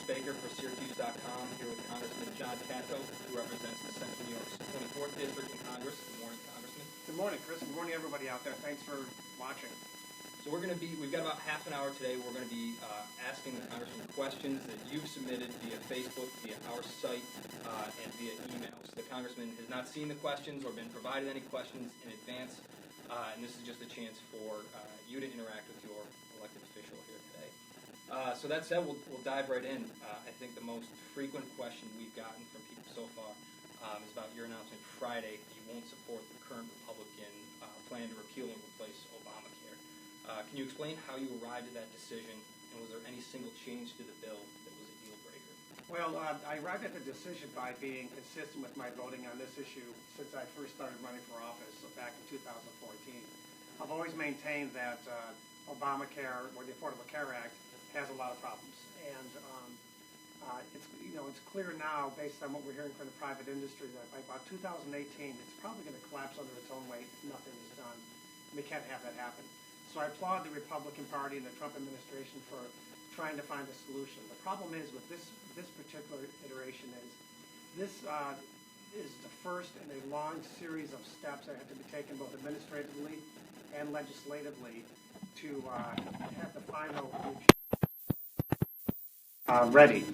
Baker for syracuse.com, here with Congressman John Katko, who represents the Central New York's 24th District in Congress. Good morning, Congressman. Good morning, Chris. Good morning, everybody out there. Thanks for watching. So we've got about half an hour today. We're going to be asking the Congressman questions that you've submitted via Facebook, via our site, and via emails. The Congressman has not seen the questions or been provided any questions in advance, and this is just a chance for you to interact with your elected official here today. So that said, we'll dive right in. I think the most frequent question we've gotten from people so far is about your announcement Friday that you won't support the current Republican plan to repeal and replace Obamacare. Can you explain how you arrived at that decision, and was there any single change to the bill that was a deal breaker? Well, I arrived at the decision by being consistent with my voting on this issue since I first started running for office back in 2014. I've always maintained that Obamacare, or the Affordable Care Act, has a lot of problems, and it's clear now, based on what we're hearing from the private industry, that by about 2018, it's probably going to collapse under its own weight if nothing is done. And we can't have that happen. So I applaud the Republican Party and the Trump administration for trying to find a solution. The problem is with this particular iteration this is the first in a long series of steps that have to be taken both administratively and legislatively to have the final ready.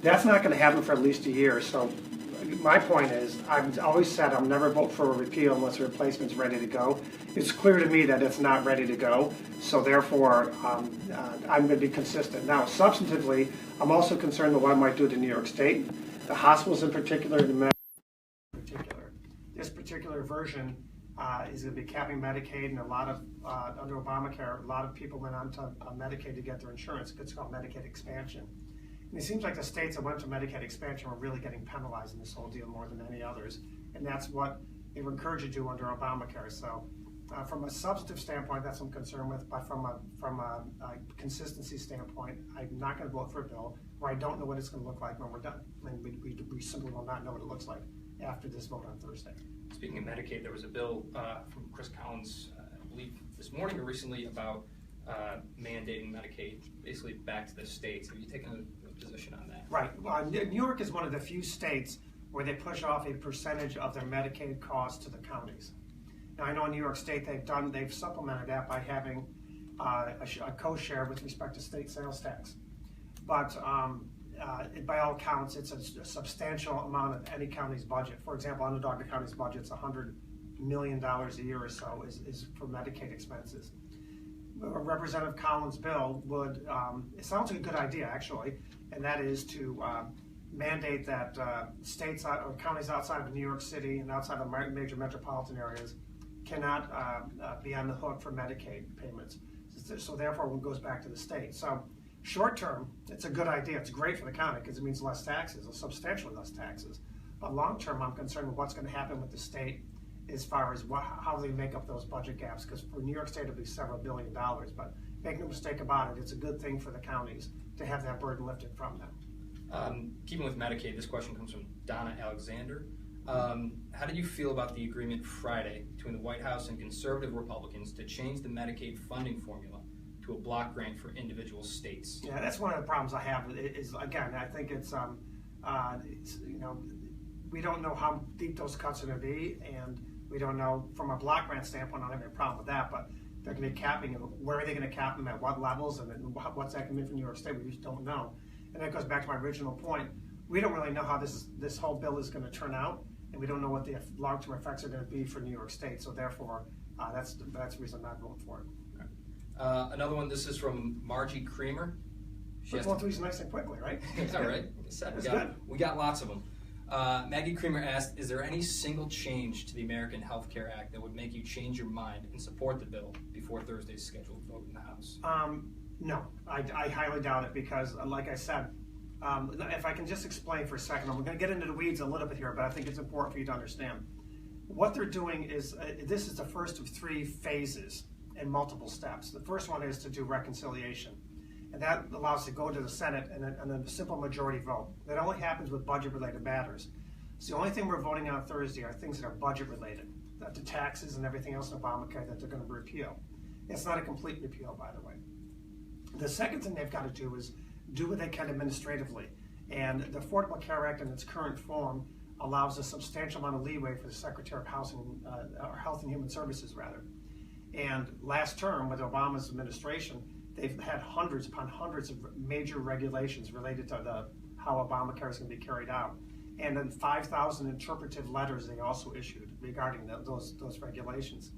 That's not going to happen for at least a year. So my point is, I've always said I'll never vote for a repeal unless a replacement's ready to go. It's clear to me that it's not ready to go, so therefore I'm going to be consistent. Now, substantively, I'm also concerned with what it might do to New York State, the hospitals in particular, the Medicaid in particular. This particular version is going to be capping Medicaid, and a lot of, under Obamacare, a lot of people went on to Medicaid to get their insurance. It's called Medicaid expansion. And it seems like the states that went to Medicaid expansion were really getting penalized in this whole deal more than any others, and that's what they were encouraged to do under Obamacare. So from a substantive standpoint, that's what I'm concerned with, but from a consistency standpoint, I'm not going to vote for a bill where I don't know what it's going to look like when we're done. I mean, we simply will not know what it looks like after this vote on Thursday. Speaking of Medicaid, there was a bill from Chris Collins, I believe this morning or recently, about mandating Medicaid basically back to the states. Have you taken a position on that? Right. New York is one of the few states where they push off a percentage of their Medicaid costs to the counties. Now, I know in New York State they've supplemented that by having a co-share with respect to state sales tax. But by all counts, it's a substantial amount of any county's budget. For example, Onondaga County's budget's $100 million a year or so is for Medicaid expenses. Representative Collins' bill would, it sounds like a good idea actually, and that is to mandate that states or counties outside of New York City and outside of major metropolitan areas cannot be on the hook for Medicaid payments. So therefore, it goes back to the state. So short term, it's a good idea. It's great for the county because it means less taxes, or substantially less taxes. But long term, I'm concerned with what's going to happen with the state as far as how they make up those budget gaps, because for New York State it'll be several $1 billion, but make no mistake about it, it's a good thing for the counties to have that burden lifted from them. Keeping with Medicaid, this question comes from Donna Alexander. How did you feel about the agreement Friday between the White House and conservative Republicans to change the Medicaid funding formula to a block grant for individual states? Yeah, that's one of the problems I have is again, I think it's we don't know how deep those cuts are going to be, and we don't know from a block grant standpoint. I don't have any problem with that, but they're going to be capping them. Where are they going to cap them, at what levels, and what's that going to mean for New York State? We just don't know. And that goes back to my original point. We don't really know how this whole bill is going to turn out, and we don't know what the long-term effects are going to be for New York State. So therefore, that's the reason I'm not voting for it. Okay. Another one. This is from Margie Creamer. We're going through these nice and quickly, right? All right. We got lots of them. Maggie Creamer asked, is there any single change to the American Health Care Act that would make you change your mind and support the bill before Thursday's scheduled vote in the House? No, I highly doubt it because, like I said, if I can just explain for a second, I'm going to get into the weeds a little bit here, but I think it's important for you to understand. What they're doing is, this is the first of 3 phases in multiple steps. The first one is to do reconciliation. And that allows us to go to the Senate and a simple majority vote. That only happens with budget-related matters. So the only thing we're voting on Thursday are things that are budget-related, the taxes and everything else in Obamacare that they're going to repeal. It's not a complete repeal, by the way. The second thing they've got to do is do what they can administratively. And the Affordable Care Act in its current form allows a substantial amount of leeway for the Secretary of Housing, or Health and Human Services rather. And last term with Obama's administration, they've had hundreds upon hundreds of major regulations related to how Obamacare is going to be carried out. And then 5,000 interpretive letters they also issued regarding those regulations.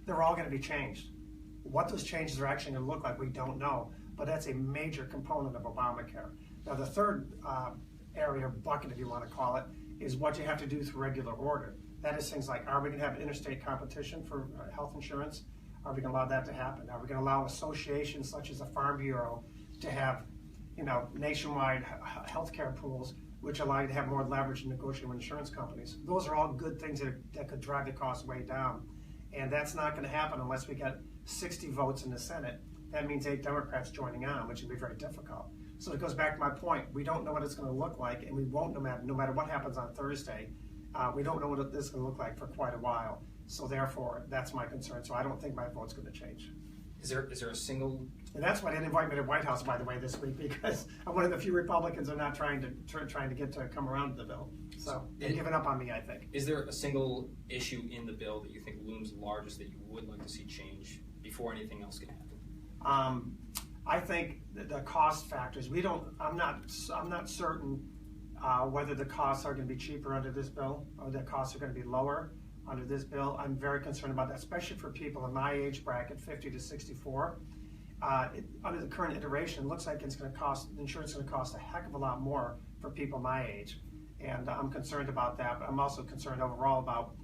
They're all going to be changed. What those changes are actually going to look like, we don't know, but that's a major component of Obamacare. Now the third area, bucket if you want to call it, is what you have to do through regular order. That is things like, are we going to have interstate competition for health insurance? Are we going to allow that to happen? Are we going to allow associations such as the Farm Bureau to have, nationwide healthcare pools, which allow you to have more leverage in negotiating with insurance companies? Those are all good things that could drive the cost way down. And that's not going to happen unless we get 60 votes in the Senate. That means 8 Democrats joining on, which would be very difficult. So it goes back to my point. We don't know what it's going to look like, and we won't no matter what happens on Thursday. We don't know what this is going to look like for quite a while. So therefore, that's my concern. So I don't think my vote's going to change. Is there a single? And that's why they didn't invite me to the White House, by the way, this week, because I'm one of the few Republicans who are not trying to get to come around to the bill. So they're giving up on me, I think. Is there a single issue in the bill that you think looms largest that you would like to see change before anything else can happen? I think the cost factors. I'm not certain whether the costs are going to be cheaper under this bill or the costs are going to be lower under this bill. I'm very concerned about that, especially for people in my age bracket, 50 to 64. Under the current iteration, it looks like insurance is going to cost a heck of a lot more for people my age. And I'm concerned about that, but I'm also concerned overall about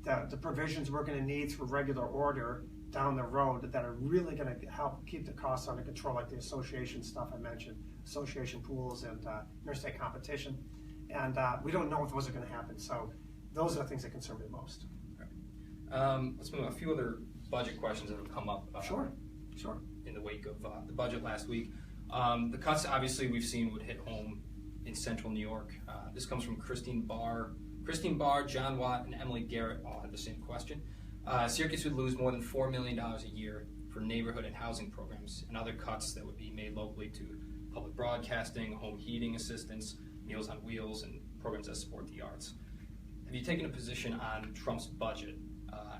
the provisions we're going to need through regular order down the road that are really going to help keep the costs under control, like the association stuff I mentioned, association pools and interstate competition. And we don't know if those are going to happen. So those are the things that concern me most. Let's move on. A few other budget questions that have come up. Sure. In the wake of the budget last week. The cuts, obviously, we've seen would hit home in central New York. This comes from Christine Barr, John Watt, and Emily Garrett all had the same question. Syracuse would lose more than $4 million a year for neighborhood and housing programs and other cuts that would be made locally to public broadcasting, home heating assistance, Meals on Wheels, and programs that support the arts. Have you taken a position on Trump's budget?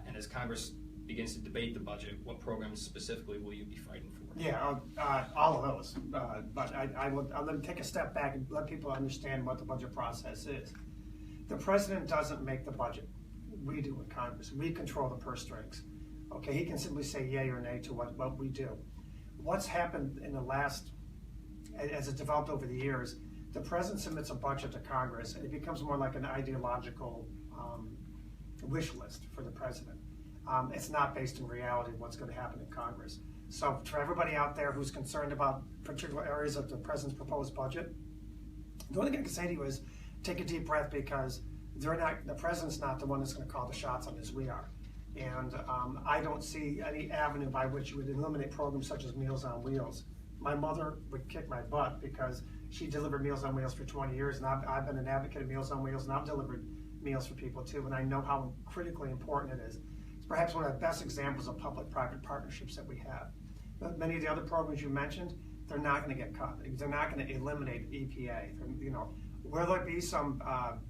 And as Congress begins to debate the budget, what programs specifically will you be fighting for? Yeah, all of those. But I'll let me take a step back and let people understand what the budget process is. The president doesn't make the budget. We do in Congress. We control the purse strings. Okay, he can simply say yay or nay to what we do. What's happened in the last, as it's developed over the years, the president submits a budget to Congress and it becomes more like an ideological wish list for the president. It's not based in reality of what's going to happen in Congress. So for everybody out there who's concerned about particular areas of the president's proposed budget, the only thing I can say to you is take a deep breath, because the president's not the one that's going to call the shots on this, we are. And I don't see any avenue by which you would eliminate programs such as Meals on Wheels. My mother would kick my butt because she delivered Meals on Wheels for 20 years, and I've been an advocate of Meals on Wheels, and I've delivered meals for people too, and I know how critically important it is. It's perhaps one of the best examples of public-private partnerships that we have. But many of the other programs you mentioned, they're not going to get cut. They're not going to eliminate EPA. Will there be some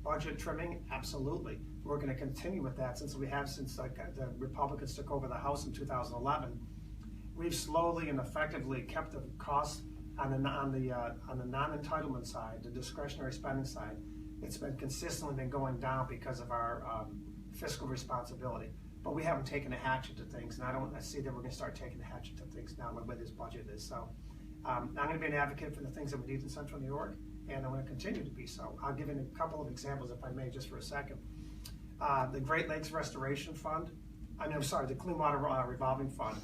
budget trimming? Absolutely. We're going to continue with that since the Republicans took over the House in 2011. We've slowly and effectively kept the costs on the non-entitlement side, the discretionary spending side. It's been consistently going down because of our fiscal responsibility. But we haven't taken a hatchet to things, and I see that we're going to start taking a hatchet to things now the way this budget is. So I'm going to be an advocate for the things that we need in Central New York, and I'm going to continue to be so. I'll give you a couple of examples, if I may, just for a second. The Great Lakes Restoration Fund, the Clean Water Revolving Fund.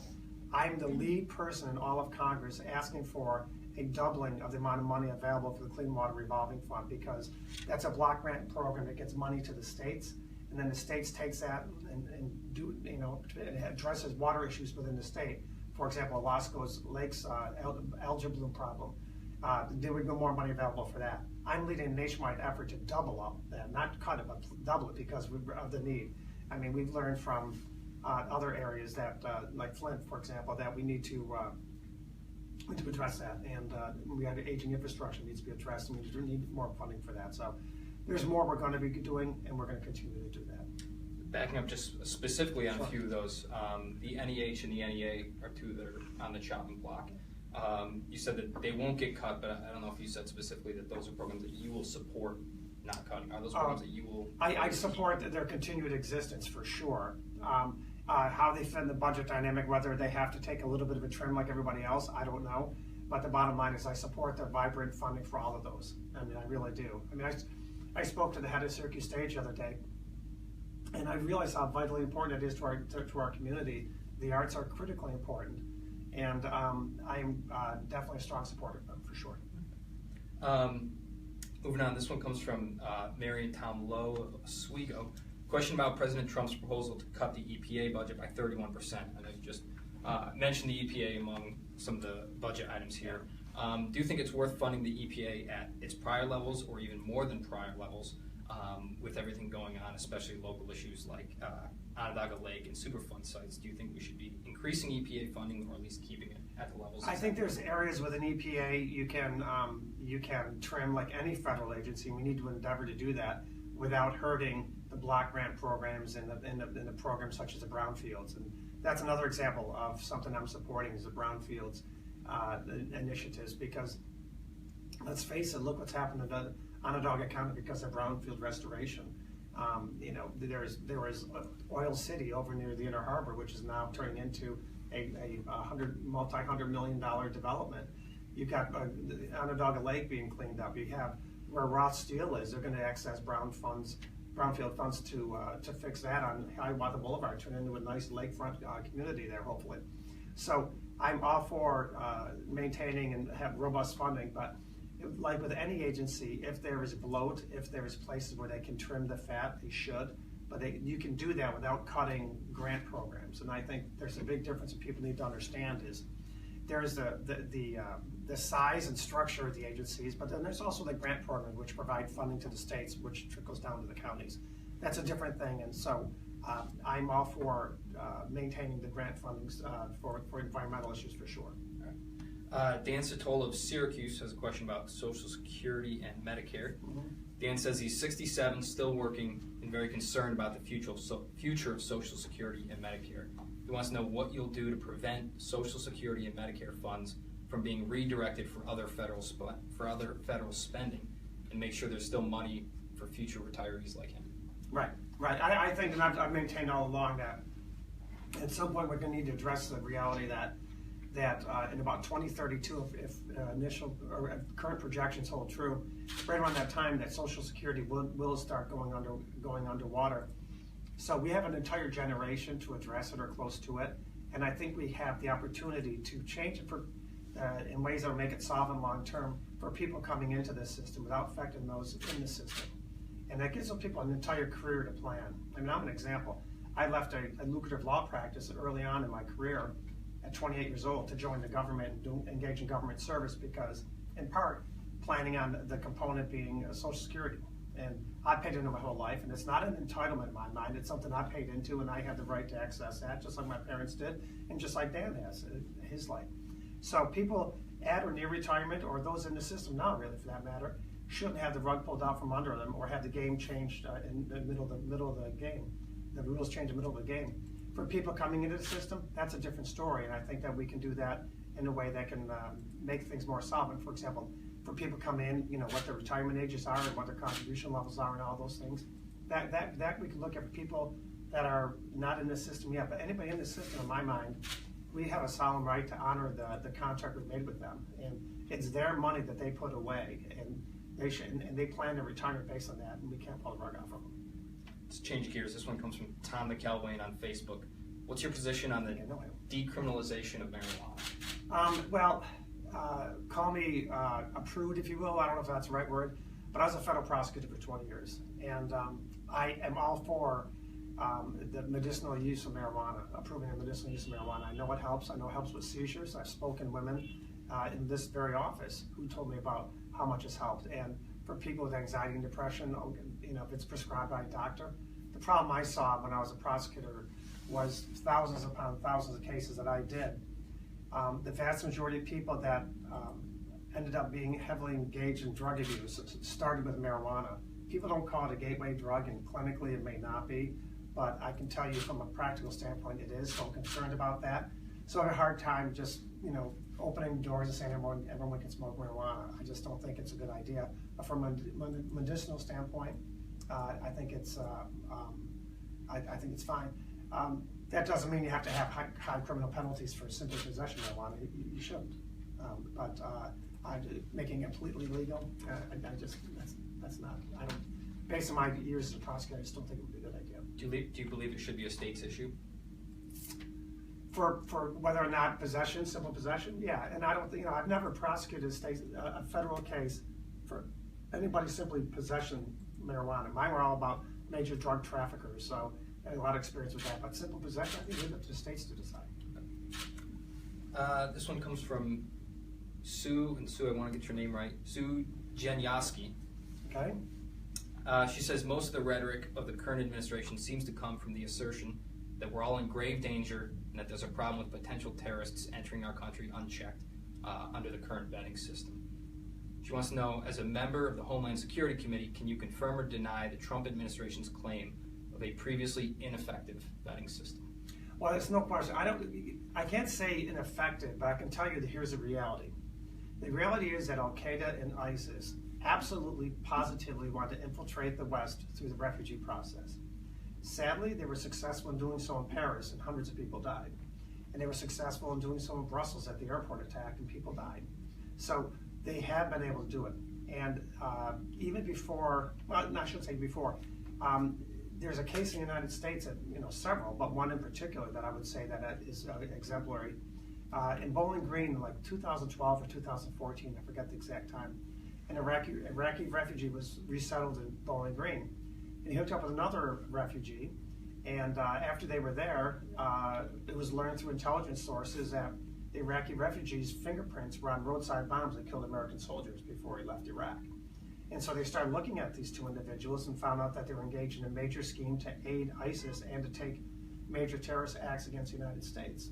I'm the lead person in all of Congress asking for a doubling of the amount of money available for the Clean Water Revolving Fund, because that's a block grant program that gets money to the states, and then the states takes that and addresses water issues within the state. For example, Alaska's Lakes algae bloom problem. There would be more money available for that. I'm leading a nationwide effort to double up that, not cut it, but double it because of the need. I mean, we've learned from other areas that, like Flint, for example, that we need to We need to address that, and we have aging infrastructure needs to be addressed, and we need more funding for that. So there's more we're going to be doing, and we're going to continue to do that. Backing up just specifically on a few of those, the NEH and the NEA are two that are on the chopping block. You said that they won't get cut, but I don't know if you said specifically that those are programs that you will support not cutting. Are those programs that you will? I support their continued existence for sure. How they fit in the budget dynamic, whether they have to take a little bit of a trim like everybody else, I don't know. But the bottom line is I support their vibrant funding for all of those. I mean, I really do. I mean, I spoke to the head of Syracuse Stage the other day, and I realized how vitally important it is to our community. The arts are critically important, and I am definitely a strong supporter of them for sure. Moving on, this one comes from Marion Tom Lowe of Oswego. Question about President Trump's proposal to cut the EPA budget by 31%. I know you just mentioned the EPA among some of the budget items here. Do you think it's worth funding the EPA at its prior levels or even more than prior levels with everything going on, especially local issues like Onondaga Lake and Superfund sites? Do you think we should be increasing EPA funding or at least keeping it at the levels? I think there's areas within EPA you can trim like any federal agency. We need to endeavor to do that without hurting the block grant programs and the programs such as the brownfields. And that's another example of something I'm supporting is the brownfields initiatives, because let's face it, look what's happened to Onondaga County because of brownfield restoration. There was Oil City over near the Inner Harbor, which is now turning into a multi-hundred million dollar development. You've got Onondaga Lake being cleaned up. You have where Roth Steel is. They're going to access brownfield funds to fix that on Hiawatha Boulevard, turn into a nice lakefront community there, hopefully. So I'm all for maintaining and have robust funding, but like with any agency, if there is bloat, if there is places where they can trim the fat, they should. But you can do that without cutting grant programs. And I think there's a big difference that people need to understand is there's the size and structure of the agencies, but then there's also the grant program, which provide funding to the states, which trickles down to the counties. That's a different thing, and so I'm all for maintaining the grant fundings for environmental issues for sure. Dan Satola of Syracuse has a question about Social Security and Medicare. Mm-hmm. Dan says he's 67, still working, and very concerned about the future of Social Security and Medicare. He wants to know what you'll do to prevent Social Security and Medicare funds from being redirected for other federal spending, and make sure there's still money for future retirees like him. Right. I think, and I've maintained all along that at some point we're going to need to address the reality that in about 2032, if initial or current projections hold true, right around that time that Social Security will start going underwater. So we have an entire generation to address it or close to it, and I think we have the opportunity to change it in ways that will make it solvent long term for people coming into this system without affecting those in the system. And that gives people an entire career to plan. I mean, I'm an example. I left a lucrative law practice early on in my career at 28 years old to join the government and engage in government service because, in part, planning on the component being Social Security. And I paid into my whole life, and it's not an entitlement in my mind. It's something I paid into, and I have the right to access that, just like my parents did, and just like Dan has in his life. So people at or near retirement, or those in the system now, really, for that matter, shouldn't have the rug pulled out from under them or have the game changed in the middle of the game. The rules change in the middle of the game. For people coming into the system, that's a different story, and I think that we can do that in a way that can make things more solvent. For example, for people coming in, what their retirement ages are and what their contribution levels are and all those things. That we can look at people that are not in the system yet, but anybody in the system, in my mind, we have a solemn right to honor the contract we've made with them, and it's their money that they put away, and they plan their retirement based on that, and we can't pull the rug out from them. Let's change gears. This one comes from Tom McElwain on Facebook. What's your position on the decriminalization of marijuana? Call me a prude, if you will. I don't know if that's the right word, but I was a federal prosecutor for 20 years, and I am all for the medicinal use of marijuana, approving the medicinal use of marijuana. I know it helps. I know it helps with seizures. I've spoken to women in this very office who told me about how much it's helped. And for people with anxiety and depression, if it's prescribed by a doctor. The problem I saw when I was a prosecutor was thousands upon thousands of cases that I did. The vast majority of people that ended up being heavily engaged in drug abuse started with marijuana. People don't call it a gateway drug, and clinically it may not be, but I can tell you from a practical standpoint it is, so I'm concerned about that. So I have a hard time just, opening doors and saying everyone can smoke marijuana. I just don't think it's a good idea. But from a medicinal standpoint, I think it's fine. That doesn't mean you have to have high criminal penalties for simple possession of marijuana. You shouldn't. But making it completely legal, that's not. Based on my years as a prosecutor, I just don't think it would be a good idea. Do you believe it should be a state's issue? For whether or not possession, simple possession, yeah. And I don't think, I've never prosecuted a federal case for anybody simply possessing marijuana. Mine were all about major drug traffickers, so I had a lot of experience with that. But simple possession, I think, leave it up to the states to decide. This one comes from Sue, and Sue, I want to get your name right. Sue Jenyaski. Okay. She says most of the rhetoric of the current administration seems to come from the assertion that we're all in grave danger and that there's a problem with potential terrorists entering our country unchecked under the current vetting system. She wants to know, as a member of the Homeland Security Committee, can you confirm or deny the Trump administration's claim of a previously ineffective vetting system? Well, there's no question. I can't say ineffective, but I can tell you that here's the reality. The reality is that Al-Qaeda and ISIS absolutely, positively want to infiltrate the West through the refugee process. Sadly, they were successful in doing so in Paris, and hundreds of people died. And they were successful in doing so in Brussels at the airport attack, and people died. So they have been able to do it. And even before, well, I shouldn't say before, there's a case in the United States, that, several, but one in particular that I would say that is exemplary. In Bowling Green, like 2012 or 2014, I forget the exact time, an Iraqi refugee was resettled in Bowling Green. And he hooked up with another refugee, and after they were there, it was learned through intelligence sources that the Iraqi refugees' fingerprints were on roadside bombs that killed American soldiers before he left Iraq. And so they started looking at these two individuals and found out that they were engaged in a major scheme to aid ISIS and to take major terrorist acts against the United States.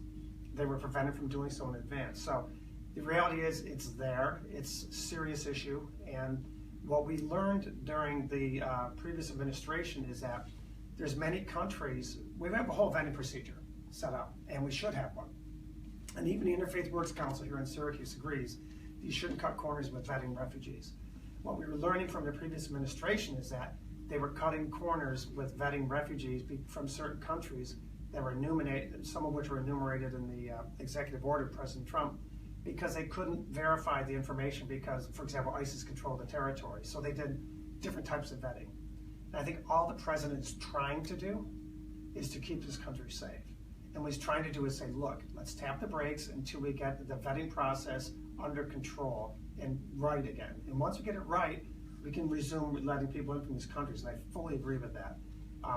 They were prevented from doing so in advance. So the reality is it's there, it's a serious issue, and what we learned during the previous administration is that there's many countries, we have a whole vetting procedure set up, and we should have one. And even the Interfaith Works Council here in Syracuse agrees that you shouldn't cut corners with vetting refugees. What we were learning from the previous administration is that they were cutting corners with vetting refugees from certain countries that were enumerated, some of which were enumerated in the executive order of President Trump, because they couldn't verify the information because, for example, ISIS controlled the territory. So they did different types of vetting. And I think all the president is trying to do is to keep this country safe. And what he's trying to do is say, look, let's tap the brakes until we get the vetting process under control and right again. And once we get it right, we can resume letting people in from these countries. And I fully agree with that.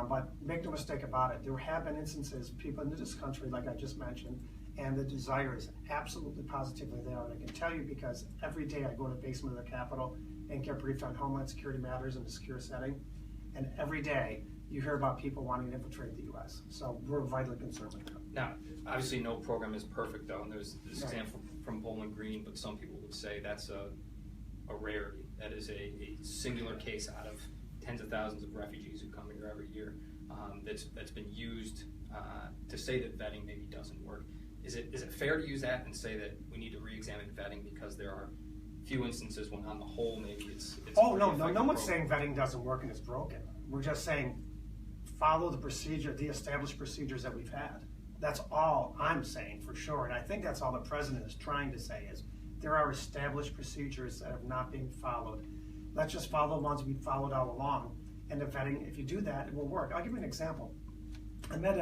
But make no mistake about it, there have been instances, people into this country, like I just mentioned, and the desire is absolutely positively there. And I can tell you because every day I go to the basement of the Capitol and get briefed on Homeland Security matters in a secure setting. And every day you hear about people wanting to infiltrate the U.S. So we're vitally concerned with that. Now, obviously no program is perfect though, and there's this example from Bowling Green, but some people would say that's a rarity. That is a singular case out of tens of thousands of refugees who come here every year that's been used to say that vetting maybe doesn't work. Is it fair to use that and say that we need to re-examine vetting because there are few instances when on the whole maybe it's oh, no one's saying vetting doesn't work and it's broken. We're just saying follow the procedure, the established procedures that we've had. That's all I'm saying for sure. And I think that's all the president is trying to say is there are established procedures that have not been followed. Let's just follow the ones we've followed all along. And the vetting, if you do that, it will work. I'll give you an example. I met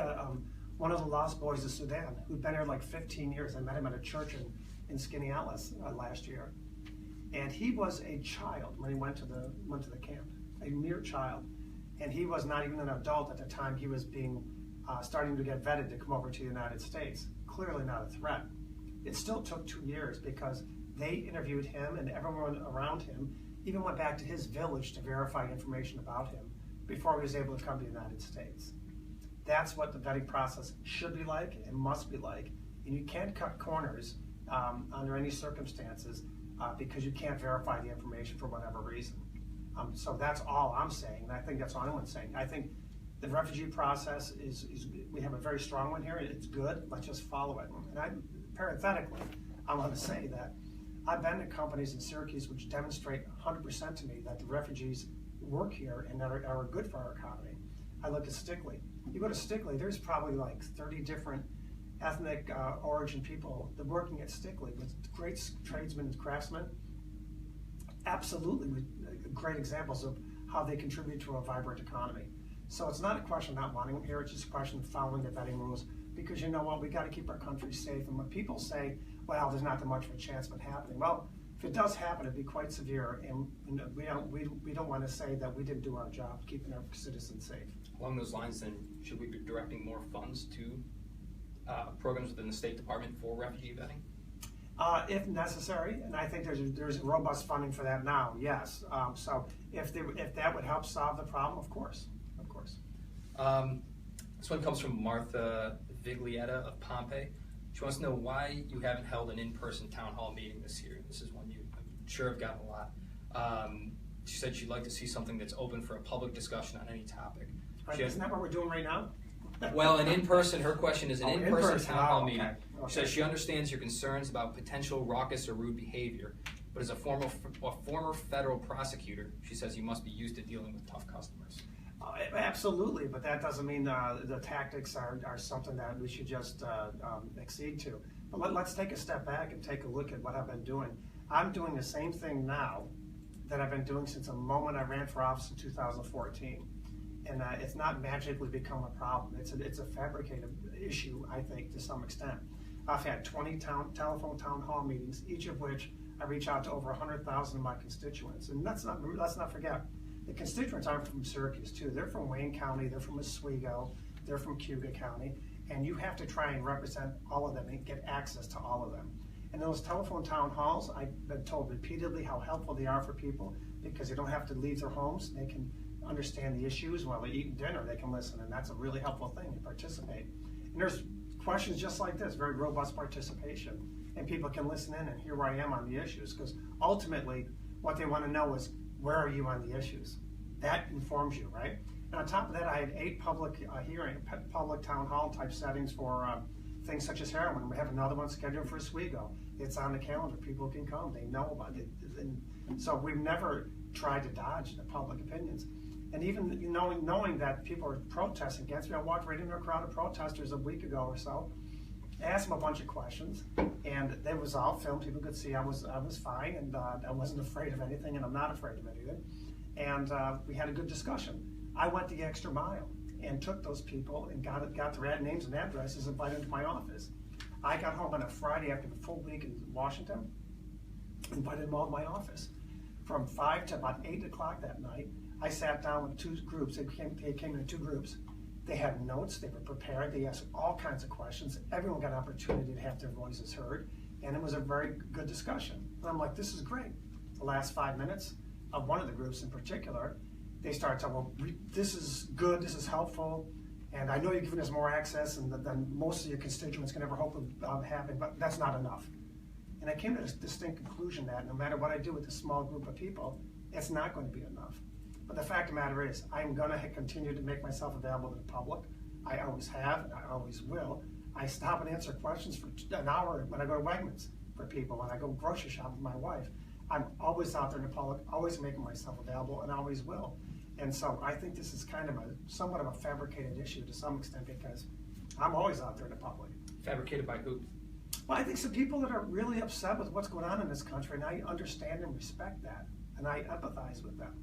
one of the lost boys of Sudan who'd been here like 15 years. I met him at a church in Skaneateles last year. And he was a child when he went to the camp, a mere child. And he was not even an adult at the time he was being starting to get vetted to come over to the United States. Clearly not a threat. It still took 2 years because they interviewed him and everyone around him even went back to his village to verify information about him before he was able to come to the United States. That's what the vetting process should be like and must be like. and you can't cut corners under any circumstances because you can't verify the information for whatever reason. So that's all I'm saying, and I think that's all anyone's saying. I think the refugee process is we have a very strong one here. It's good. Let's just follow it. And parenthetically, I want to say that I've been to companies in Syracuse which demonstrate 100% to me that the refugees work here and that are good for our economy. I look at Stickley. You go to Stickley, there's probably like 30 different ethnic origin people that working at Stickley with great tradesmen and craftsmen. Absolutely, with great examples of how they contribute to a vibrant economy. So it's not a question of not wanting them here, it's just a question of following the vetting rules, because you know what, we got to keep our country safe. And when people say, well, there's not that much of a chance of it happening, well, if it does happen, it'd be quite severe, and we don't want to say that we didn't do our job keeping our citizens safe. Along those lines, then, should we be directing more funds to programs within the State Department for refugee vetting? If necessary, and I think there's robust funding for that now. Yes. So if that would help solve the problem, of course. This one comes from Martha Viglietta of Pompey. She wants to know why you haven't held an in-person town hall meeting this year. This is one I'm sure have gotten a lot. She said she'd like to see something that's open for a public discussion on any topic. Isn't that what we're doing right now? Well, an in-person, her question is an in-person town hall meeting. Okay. She says she understands your concerns about potential raucous or rude behavior, but as a former federal prosecutor, she says you must be used to dealing with tough customers. Absolutely, but that doesn't mean the tactics are something that we should just accede to. But let's take a step back and take a look at what I've been doing. I'm doing the same thing now that I've been doing since the moment I ran for office in 2014. And it's not magically become a problem. It's a fabricated issue, I think, to some extent. I've had 20 telephone town hall meetings, each of which I reach out to over 100,000 of my constituents. And let's not forget, the constituents aren't from Syracuse, too. They're from Wayne County, they're from Oswego, they're from Cuba County, and you have to try and represent all of them and get access to all of them. And those telephone town halls, I've been told repeatedly how helpful they are for people because they don't have to leave their homes. They can understand the issues while they're eating dinner. They can listen, and that's a really helpful thing to participate. And there's questions just like this, very robust participation, and people can listen in and hear where I am on the issues, because ultimately what they want to know is, where are you on the issues? That informs you, right? And on top of that, I had 8 public public town hall type settings for things such as heroin. We have another one scheduled for Oswego. It's on the calendar. People can come. They know about it. And so we've never tried to dodge the public opinions. And even knowing that people are protesting against me, I walked right into a crowd of protesters a week ago or so, asked them a bunch of questions, and it was all filmed. People could see I was fine, and I wasn't afraid of anything, and I'm not afraid of anything. And we had a good discussion. I went the extra mile and took those people and got their names and addresses, invited them to my office. I got home on a Friday after the full week in Washington, invited them all to my office. From 5 to about 8 o'clock that night, I sat down with 2 groups. They came in 2 groups. They had notes, they were prepared, they asked all kinds of questions. Everyone got an opportunity to have their voices heard, and it was a very good discussion. And I'm like, this is great. The last 5 minutes of one of the groups in particular, they started talking, well, this is good, this is helpful, and I know you're giving us more access than most of your constituents can ever hope of having, but that's not enough. And I came to this distinct conclusion that no matter what I do with this small group of people, it's not going to be enough. But the fact of the matter is, I'm going to continue to make myself available to the public. I always have, and I always will. I stop and answer questions for an hour when I go to Wegmans for people, when I go grocery shopping with my wife. I'm always out there in the public, always making myself available, and always will. And so I think this is kind of somewhat of a fabricated issue to some extent, because I'm always out there in the public. Fabricated by who? Well, I think some people that are really upset with what's going on in this country, and I understand and respect that, and I empathize with them.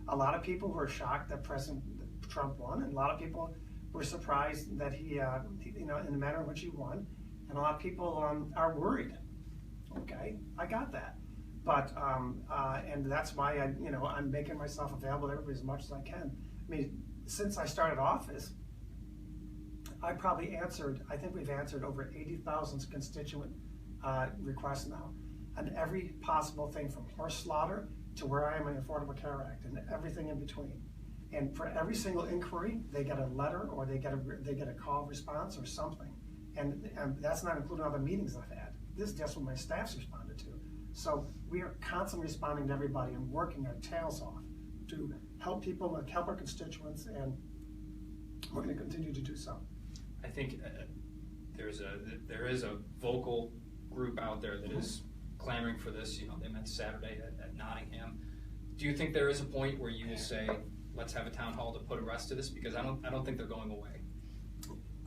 A lot of people were shocked that President Trump won, and a lot of people were surprised that he in the manner in which he won, and a lot of people are worried. Okay, I got that, but and that's why I'm making myself available to everybody as much as I can. I mean, since I started office, I think we've answered over 80,000 constituent requests now, on every possible thing from horse slaughter to where I am in the Affordable Care Act and everything in between. And for every single inquiry, they get a letter or they get a call response or something. And that's not including all the meetings I've had. This is just what my staff's responded to. So we are constantly responding to everybody and working our tails off to help people and help our constituents, and we're going to continue to do so. I think there is a vocal group out there that is clamoring for this. You know, they met Saturday at Nottingham. Do you think there is a point where you will say, let's have a town hall to put a rest to this? Because I don't think they're going away.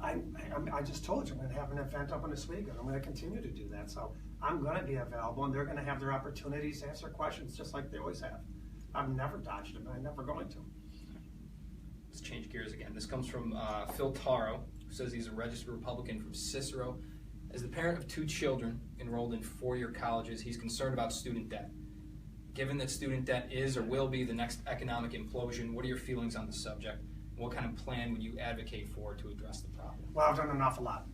I just told you I'm going to have an event up in Oswego. I'm going to continue to do that. So I'm going to be available, and they're going to have their opportunities to answer questions just like they always have. I've never dodged them, and I'm never going to. Let's change gears again. This comes from Phil Taro, who says he's a registered Republican from Cicero. As the parent of 2 children enrolled in 4-year colleges, he's concerned about student debt. Given that student debt is or will be the next economic implosion, what are your feelings on the subject? What kind of plan would you advocate for to address the problem? Well, I've done an awful lot.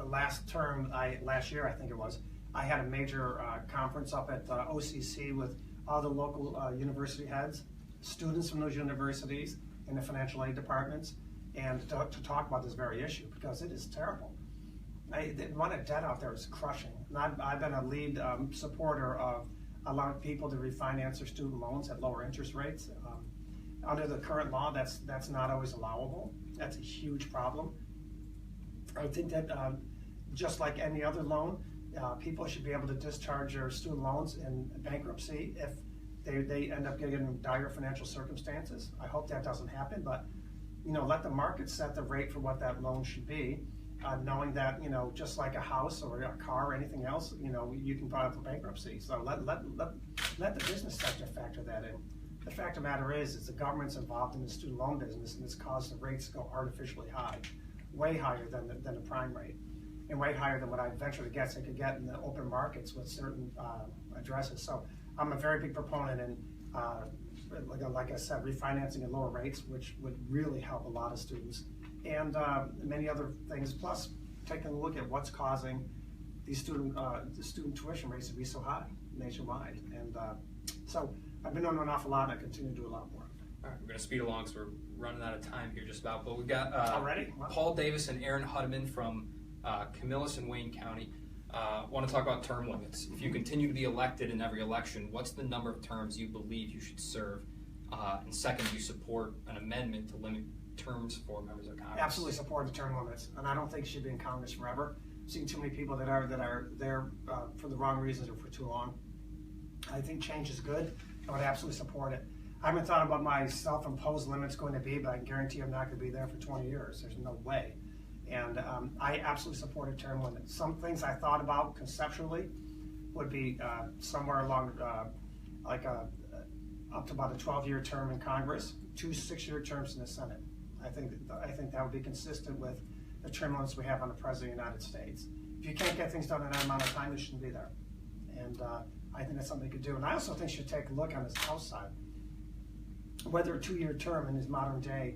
Last year, I think it was, I had a major conference up at OCC with all the local university heads, students from those universities, and the financial aid departments, and to talk about this very issue, because it is terrible. The amount of debt out there is crushing. And I've been a lead supporter of allowing people to refinance their student loans at lower interest rates. Under the current law, that's not always allowable. That's a huge problem. I think that just like any other loan, people should be able to discharge their student loans in bankruptcy if they end up getting in dire financial circumstances. I hope that doesn't happen, but let the market set the rate for what that loan should be, knowing that just like a house or a car or anything else, you can file for bankruptcy. So let the business sector factor that in. The fact of the matter is the government's involved in the student loan business, and it's caused the rates to go artificially high, way higher than the prime rate, and way higher than what I venture to guess I could get in the open markets with certain addresses. So I'm a very big proponent in, like I said, refinancing at lower rates, which would really help a lot of students, and many other things. Plus, taking a look at what's causing these student tuition rates to be so high nationwide, and so. I've been doing an awful lot, and I continue to do a lot more. All right, we're going to speed along because we're running out of time here just about. But we've got already? Wow. Paul Davis and Aaron Huddeman from Camillus and Wayne County. Want to talk about term limits. If you continue to be elected in every election, what's the number of terms you believe you should serve? And second, do you support an amendment to limit terms for members of Congress? Absolutely support the term limits, and I don't think you should be in Congress forever. I've seen too many people that are there for the wrong reasons or for too long. I think change is good. I would absolutely support it. I haven't thought about my self-imposed limits going to be, but I can guarantee I'm not going to be there for 20 years. There's no way. And I absolutely support a term limit. Some things I thought about conceptually would be somewhere along up to about a 12-year term in Congress, 2 6-year terms in the Senate. I think that would be consistent with the term limits we have on the President of the United States. If you can't get things done in that amount of time, you shouldn't be there. And I think that's something you could do. And I also think you should take a look on this House side. Whether a 2-year term in this modern day,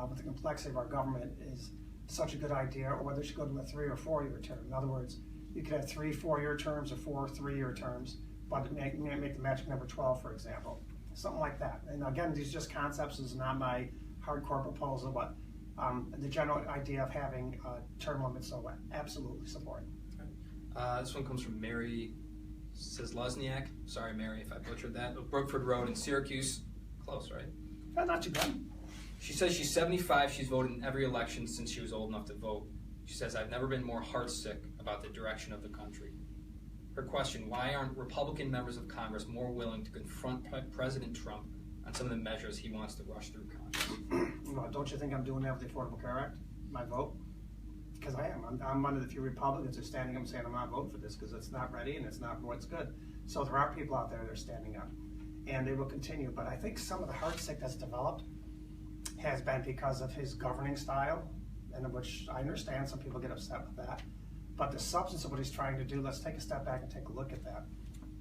with the complexity of our government, is such a good idea, or whether it should go to a 3 or 4-year term. In other words, you could have 3 4-year terms or 4 3-year terms, but make the magic number 12, for example. Something like that. And again, these are just concepts. This is not my hardcore proposal, but the general idea of having term limits, so absolutely support. This one comes from Mary Cislozniak. Sorry, Mary, if I butchered that. Brookford Road in Syracuse. Close, right? Not too bad. She says she's 75. She's voted in every election since she was old enough to vote. She says, I've never been more heartsick about the direction of the country. Her question, why aren't Republican members of Congress more willing to confront President Trump on some of the measures he wants to rush through Congress? Well, don't you think I'm doing that with the Affordable Care Act? My vote? Because I am. I'm one of the few Republicans who are standing up and saying I'm not voting for this because it's not ready and it's not what's good. So there are people out there that are standing up, and they will continue. But I think some of the heartsick that's developed has been because of his governing style, and which I understand some people get upset with that. But the substance of what he's trying to do, let's take a step back and take a look at that.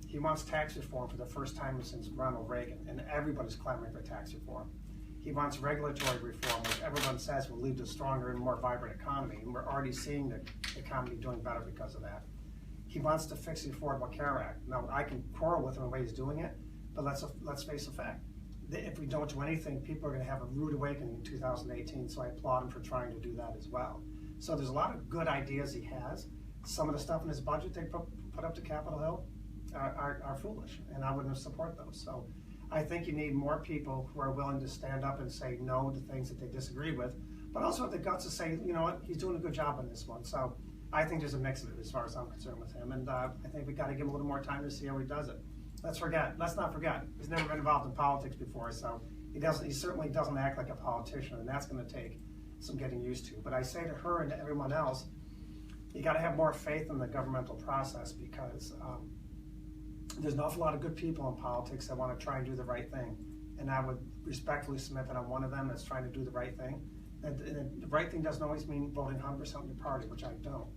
He wants tax reform for the first time since Ronald Reagan, and everybody's clamoring for tax reform. He wants regulatory reform, which everyone says will lead to a stronger and more vibrant economy, and we're already seeing the economy doing better because of that. He wants to fix the Affordable Care Act. Now, I can quarrel with him the way he's doing it, but let's face the fact. If we don't do anything, people are going to have a rude awakening in 2018, so I applaud him for trying to do that as well. So there's a lot of good ideas he has. Some of the stuff in his budget they put up to Capitol Hill are foolish, and I wouldn't support those. So I think you need more people who are willing to stand up and say no to things that they disagree with, but also have the guts to say, you know what, he's doing a good job on this one. So I think there's a mix of it as far as I'm concerned with him, and I think we got to give him a little more time to see how he does it. Let's not forget, he's never been involved in politics before, so he certainly doesn't act like a politician, and that's going to take some getting used to. But I say to her and to everyone else, you got to have more faith in the governmental process, because there's an awful lot of good people in politics that want to try and do the right thing, and I would respectfully submit that I'm one of them that's trying to do the right thing. And the right thing doesn't always mean voting 100% on your party, which I don't.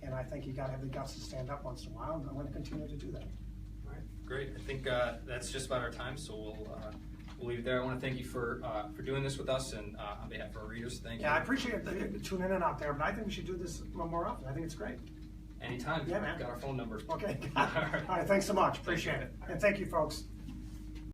And I think you got to have the guts to stand up once in a while, and I'm going to continue to do that. All right, great. I think that's just about our time, so we'll leave it there. I want to thank you for doing this with us, and on behalf of our readers, thank you. Yeah, I appreciate it tuning in out there, but I think we should do this a little more often. I think it's great. Anytime. Yeah, man. Got our phone numbers. Okay. All right, thanks so much. Appreciate it. And thank you, folks.